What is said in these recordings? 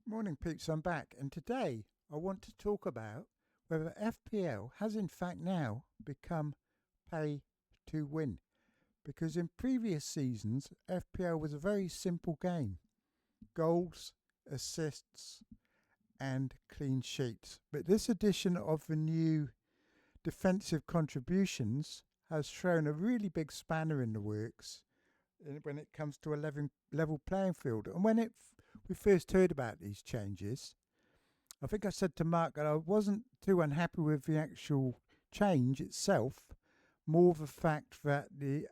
Morning, peeps. I'm back, and today I want to talk about whether FPL has in fact now become pay to win. Because in previous seasons, FPL was a very simple game: goals, assists, and clean sheets. But this edition of the new defensive contributions has thrown a really big spanner in the works when it comes to a level playing field. And when we first heard about these changes, I think I said to Mark that I wasn't too unhappy with the actual change itself, more the fact that the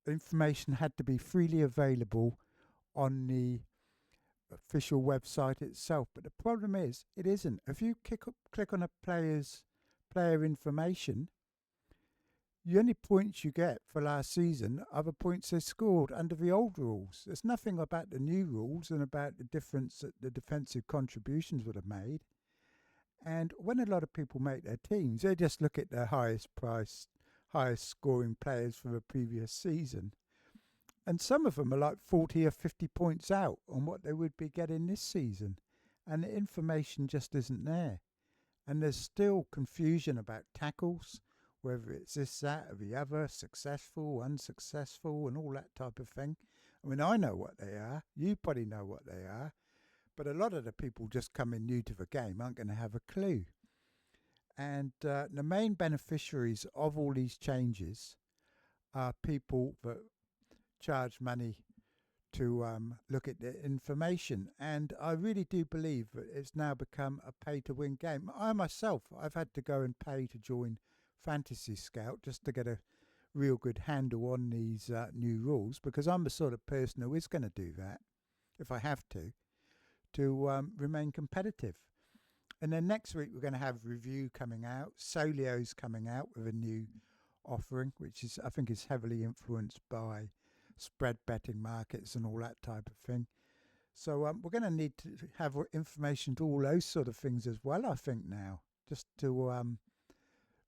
information had to be freely available on the official website itself. But the problem is, it isn't. If you click on a player information, the only points you get for last season are the points they scored under the old rules. There's nothing about the new rules and about the difference that the defensive contributions would have made. And when a lot of people make their teams, they just look at their highest priced, highest scoring players from the previous season. And some of them are like 40 or 50 points out on what they would be getting this season. And the information just isn't there. And there's still confusion about tackles, whether it's this, that, or the other, successful, unsuccessful, and all that type of thing. I mean, I know what they are. You probably know what they are. But a lot of the people just coming new to the game aren't going to have a clue. And the main beneficiaries of all these changes are people that charge money to look at the information. And I really do believe that it's now become a pay-to-win game. I myself, I've had to go and pay to join Fantasy Scout just to get a real good handle on these new rules, because I'm the sort of person who is going to do that if I have to remain competitive. And then next week we're going to have review coming out. Solio's coming out with a new offering, which is, I think, is heavily influenced by spread betting markets and all that type of thing. So we're going to need to have information to all those sort of things as well, I think, now, just to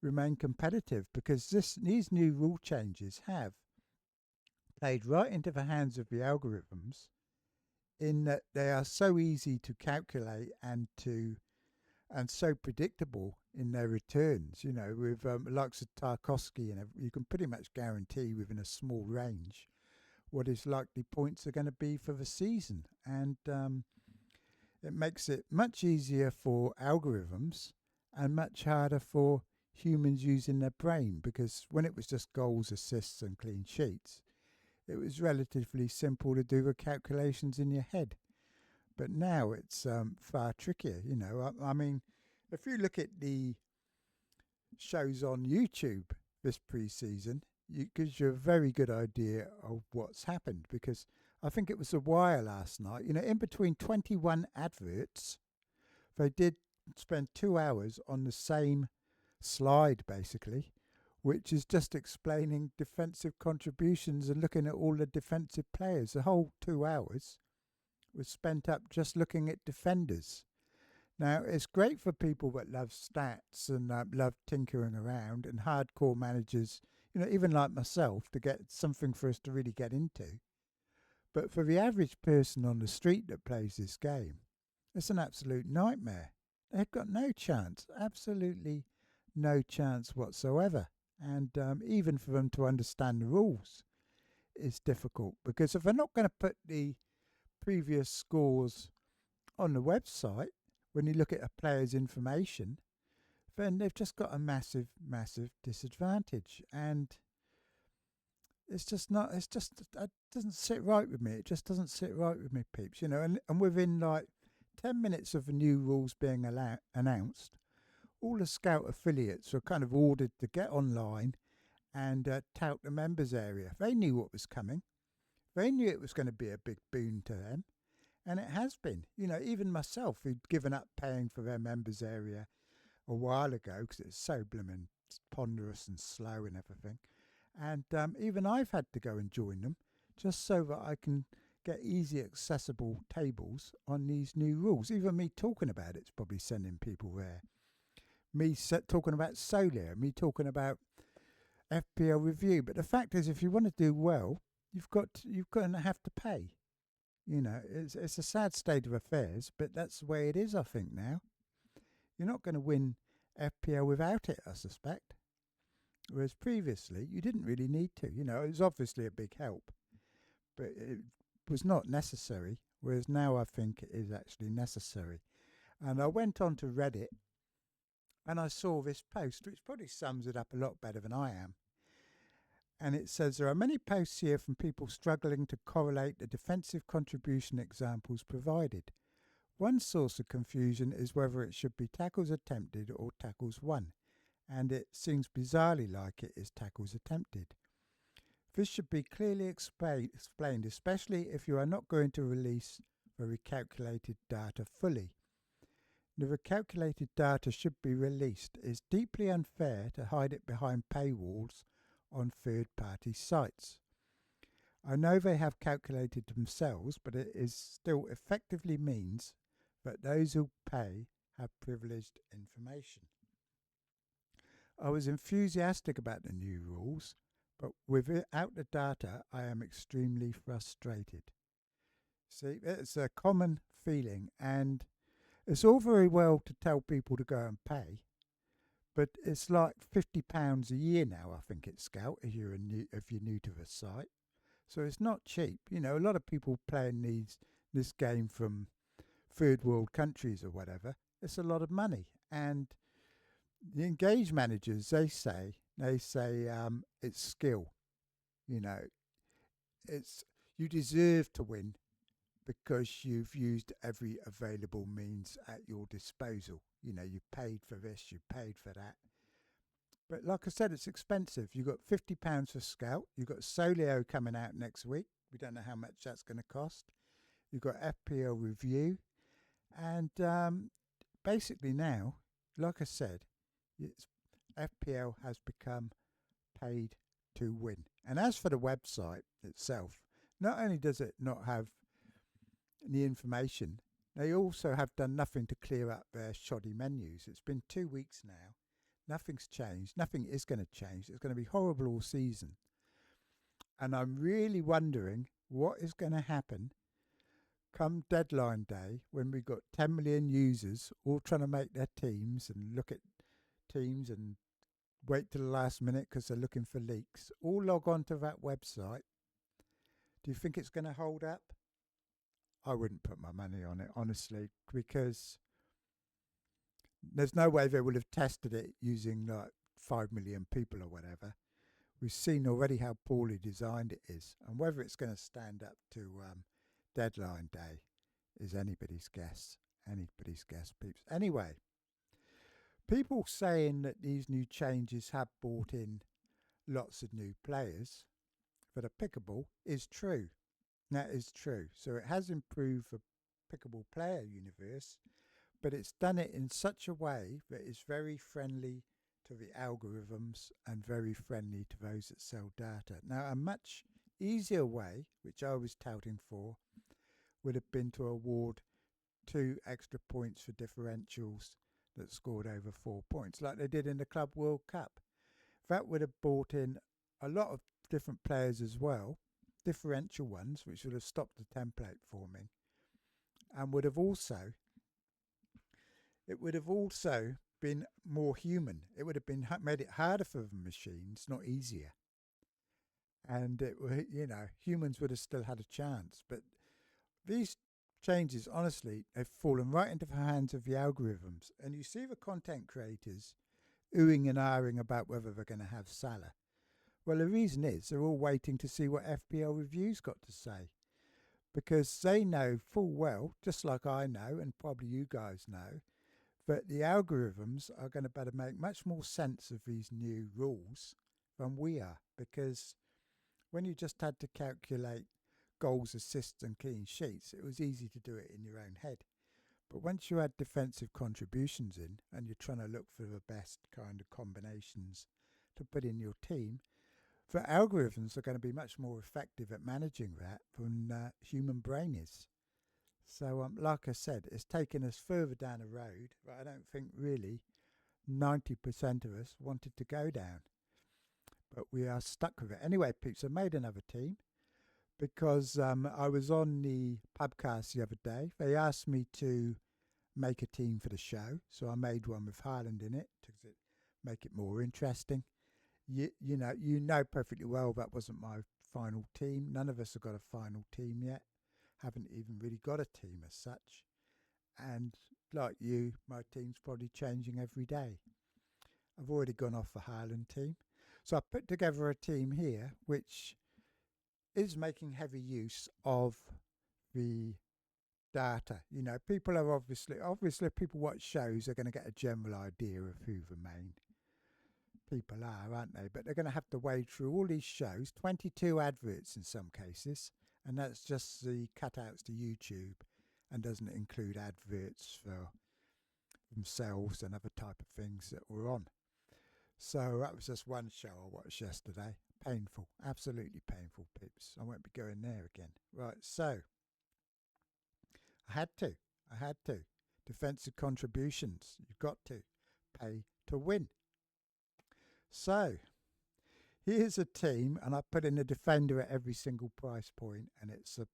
remain competitive, because these new rule changes have played right into the hands of the algorithms, in that they are so easy to calculate and so predictable in their returns. You know, with likes of Tarkovsky, and you can pretty much guarantee within a small range what his likely points are going to be for the season. And it makes it much easier for algorithms and much harder for humans using their brain, because when it was just goals, assists, and clean sheets, it was relatively simple to do the calculations in your head. But now it's far trickier. You know, I mean, if you look at the shows on YouTube this pre-season, it gives you a very good idea of what's happened, because I think it was The Wire last night. You know, in between 21 adverts, they did spend 2 hours on the same slide, basically, which is just explaining defensive contributions and looking at all the defensive players. The whole 2 hours was spent up just looking at defenders. Now, it's great for people that love stats and love tinkering around, and hardcore managers, you know, even like myself, to get something for us to really get into. But for the average person on the street that plays this game, it's an absolute nightmare. They've got no chance, absolutely no chance whatsoever. And even for them to understand the rules is difficult, because if they're not going to put the previous scores on the website when you look at a player's information, then they've just got a massive disadvantage. And it doesn't sit right with me. It just doesn't sit right with me, peeps, you know. And within like 10 minutes of the new rules being announced, all the Scout affiliates were kind of ordered to get online and tout the members area. They knew what was coming. They knew it was going to be a big boon to them. And it has been. You know, even myself, who'd given up paying for their members area a while ago because it's so blooming ponderous and slow and everything. And even I've had to go and join them just so that I can get easy accessible tables on these new rules. Even me talking about it's probably sending people there. Me talking about Solio, me talking about FPL review. But the fact is, if you want to do well, you've got to have to pay. It's a sad state of affairs, but that's the way it is. I think now you're not going to win FPL without it. I suspect. Whereas previously, you didn't really need to. It was obviously a big help, but it was not necessary. Whereas now, I think it is actually necessary. And I went on to Reddit and I saw this post, which probably sums it up a lot better than I am. And it says there are many posts here from people struggling to correlate the defensive contribution examples provided. One source of confusion is whether it should be tackles attempted or tackles won, and it seems bizarrely like it is tackles attempted. This should be clearly explained, especially if you are not going to release the recalculated data fully. The recalculated data should be released. It is deeply unfair to hide it behind paywalls on third-party sites. I know they have calculated themselves, but it is still effectively means that those who pay have privileged information. I was enthusiastic about the new rules, but without the data, I am extremely frustrated. See, it's a common feeling, and it's all very well to tell people to go and pay, but it's like £50 a year now, I think it's Scout, if you're new to the site. So it's not cheap. A lot of people playing this game from third world countries or whatever. It's a lot of money, and the engaged managers they say it's skill. It's you deserve to win because you've used every available means at your disposal. You paid for this, you paid for that. But like I said, it's expensive. You've got £50 for Scout. You've got Solio coming out next week. We don't know how much that's going to cost. You've got FPL Review. And basically now, like I said, FPL has become paid to win. And as for the website itself, not only does it not have the information, they also have done nothing to clear up their shoddy menus. It's been 2 weeks now. Nothing's changed. Nothing is going to change. It's going to be horrible all season. And I'm really wondering what is going to happen come deadline day when we've got 10 million users all trying to make their teams and look at teams and wait till the last minute because they're looking for leaks. All log on to that website. Do you think it's going to hold up? I wouldn't put my money on it, honestly, because there's no way they will have tested it using like 5 million people or whatever. We've seen already how poorly designed it is, and whether it's going to stand up to deadline day is anybody's guess. Anybody's guess, peeps. Anyway, people saying that these new changes have brought in lots of new players that are pickable is true. That is true. So it has improved the pickable player universe, but it's done it in such a way that it's very friendly to the algorithms and very friendly to those that sell data. Now, a much easier way, which I was touting for, would have been to award 2 extra points for differentials that scored over 4 points, like they did in the Club World Cup. That would have brought in a lot of different players as well, differential ones, which would have stopped the template forming, and would have also been more human. It would have been made it harder for the machines, not easier. And humans would have still had a chance. But these changes, honestly, have fallen right into the hands of the algorithms. And you see the content creators oohing and ahhing about whether they're going to have Salah. Well, the reason is they're all waiting to see what FPL Review's got to say. Because they know full well, just like I know, and probably you guys know, that the algorithms are going to better make much more sense of these new rules than we are. Because when you just had to calculate goals, assists and clean sheets, it was easy to do it in your own head. But once you add defensive contributions in and you're trying to look for the best kind of combinations to put in your team, the algorithms are going to be much more effective at managing that than human brain is. So, like I said, it's taken us further down a road that I don't think really 90% of us wanted to go down. but we are stuck with it. Anyway, peeps, I made another team because I was on the pubcast the other day. They asked me to make a team for the show, so I made one with Haaland in it to make it more interesting. You know perfectly well that wasn't my final team. None of us have got a final team yet. Haven't even really got a team as such. And like you, my team's probably changing every day. I've already gone off the Haaland team. So I put together a team here which is making heavy use of the data. You know, people are obviously if people watch shows, they're going to get a general idea of who the main people are, aren't they? But they're going to have to wade through all these shows, 22 adverts in some cases, and that's just the cutouts to YouTube and doesn't include adverts for themselves and other type of things that were on. So that was just one show I watched yesterday. Painful, absolutely painful, peeps. I won't be going there again. Right, so I had to. Defensive contributions, you've got to pay to win. So here's a team, and I put in a defender at every single price point, and it's a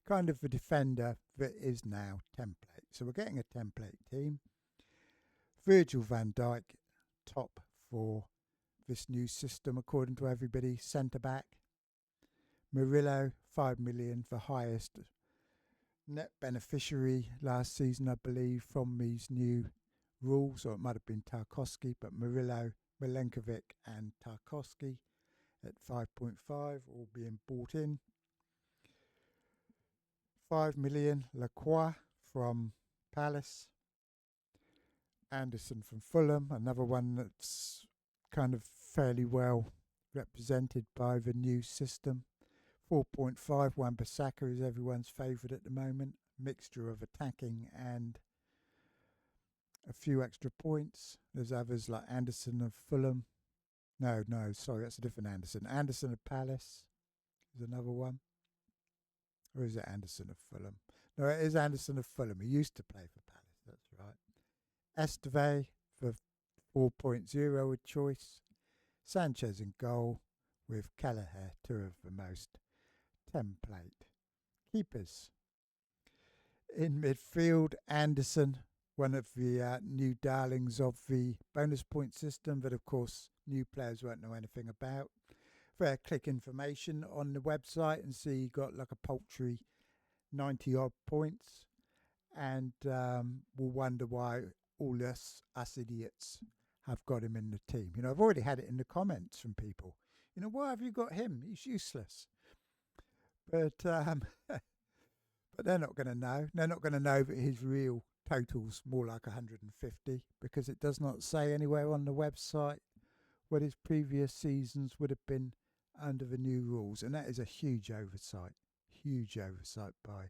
kind of a defender that is now template. So we're getting a template team. Virgil van Dijk, top for this new system, according to everybody. Centre back. Murillo, 5 million, the highest net beneficiary last season, I believe, from these new rules, or it might have been Tarkowski, but Murillo, Milenkovic and Tarkowski at 5.5 all being bought in. 5 million, Lacroix from Palace. Anderson from Fulham, another one that's kind of fairly well represented by the new system. 4.5, Wan-Bissaka is everyone's favourite at the moment. Mixture of attacking and a few extra points. There's others like Anderson of Fulham. No, sorry, that's a different Anderson. Anderson of Palace is another one. Or is it Anderson of Fulham? No, it is Anderson of Fulham. He used to play for Palace, that's right. Esteve for 4.0 a choice. Sanchez in goal with Kelleher, two of the most template keepers. In midfield, Anderson, one of the new darlings of the bonus point system that, of course, new players won't know anything about. Fair click information on the website and see you got like a paltry 90 odd points, and will wonder why all us idiots have got him in the team. You know, I've already had it in the comments from people. You know, why have you got him? He's useless. But but they're not going to know. They're not going to know that his real total's more like 150, because it does not say anywhere on the website what his previous seasons would have been under the new rules, and that is a huge oversight by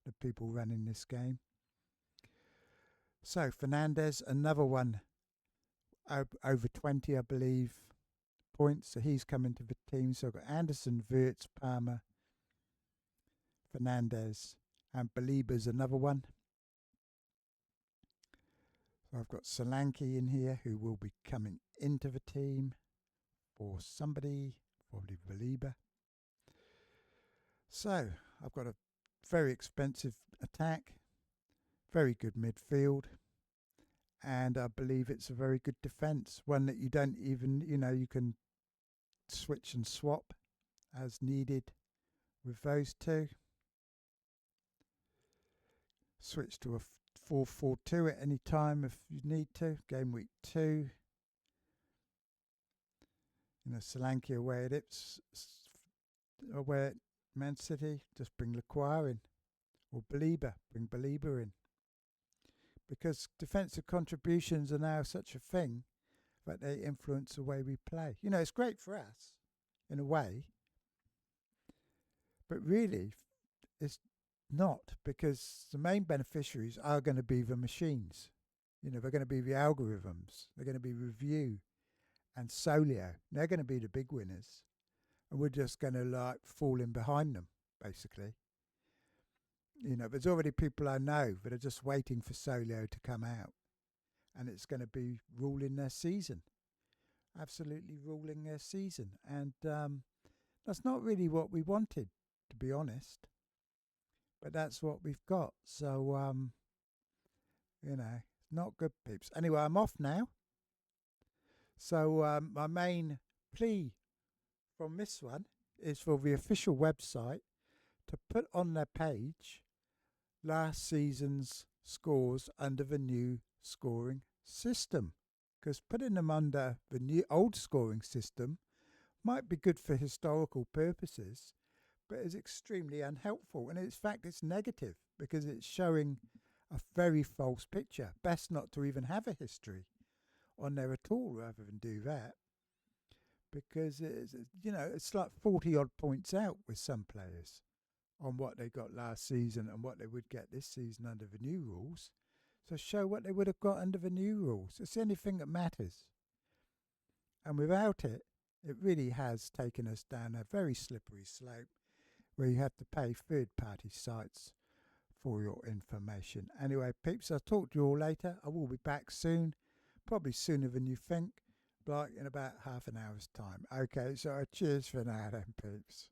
the people running this game. So Fernandez, another one over 20, I believe, points. So he's coming to the team. So I've got Anderson, Wirtz, Palmer, Fernandez, and Baliba's another one. So I've got Solanke in here, who will be coming into the team for somebody, probably Baliba. So I've got a very expensive attack, very good midfield, and I believe it's a very good defence. One that you don't even, you can switch and swap as needed with those two. Switch to a 4-4-2 at any time if you need to. Game week 2. Solanke away at away at Man City, just bring Lacroix in. Or bring Baliba in. Because defensive contributions are now such a thing that they influence the way we play. It's great for us, in a way. But really, it's not, because the main beneficiaries are going to be the machines. They're going to be the algorithms. They're going to be Review and Solio. They're going to be the big winners. And we're just going to fall in behind them, basically. There's already people I know that are just waiting for Solio to come out. And it's going to be ruling their season. absolutely ruling their season. And that's not really what we wanted, to be honest. But that's what we've got. So, it's not good, peeps. Anyway, I'm off now. So, my main plea from this one is for the official website to put on their page last season's scores under the new scoring system. Because putting them under the new old scoring system might be good for historical purposes, but is extremely unhelpful. And in fact, it's negative because it's showing a very false picture. Best not to even have a history on there at all rather than do that. Because it's like 40 odd points out with some players on what they got last season and what they would get this season under the new rules. So show what they would have got under the new rules. It's the only thing that matters. And without it, it really has taken us down a very slippery slope where you have to pay third-party sites for your information. Anyway, peeps, I'll talk to you all later. I will be back soon, probably sooner than you think, like in about half an hour's time. Okay, so cheers for now then, peeps.